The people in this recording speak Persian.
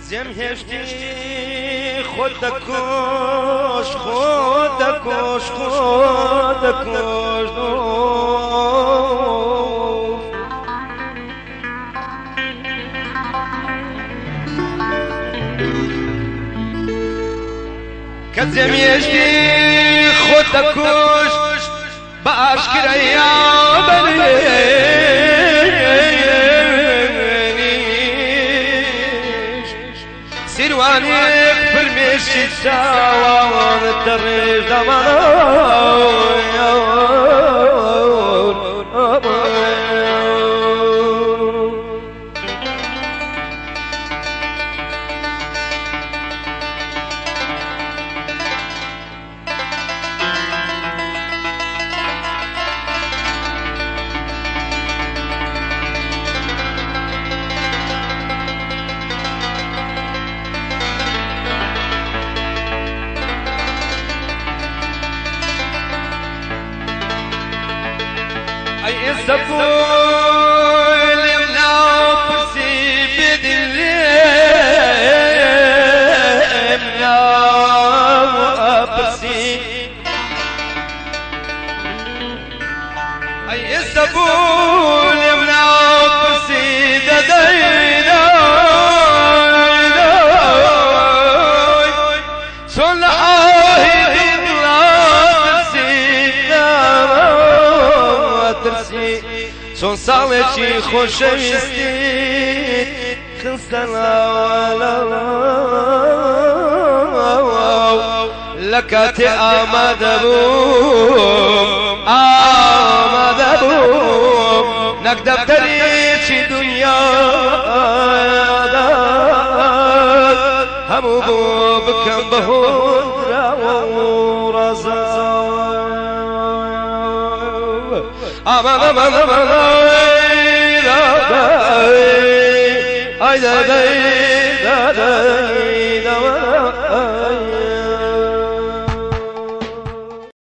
کەسێم هێشتی خۆت دەکۆش خۆت دەکۆش خۆت دەکۆش کەسێم هێشتی خۆت دەکۆش بە ئاشکرەیە سیروانێک فرمێشی چاوانت دەڕێژ دەمانەوە الزبون يمنع برسي بيد يمنع برسي أي الزبون يمنع برسي ددينا چون ساڵێکی خۆشەویستیت خستەناوە لە کاتێ ئامادە بووم نەک دەفتەرێکی دونیادا هەموو بۆ بکەم بەهۆدراوە و ڕەزا Ay da da da da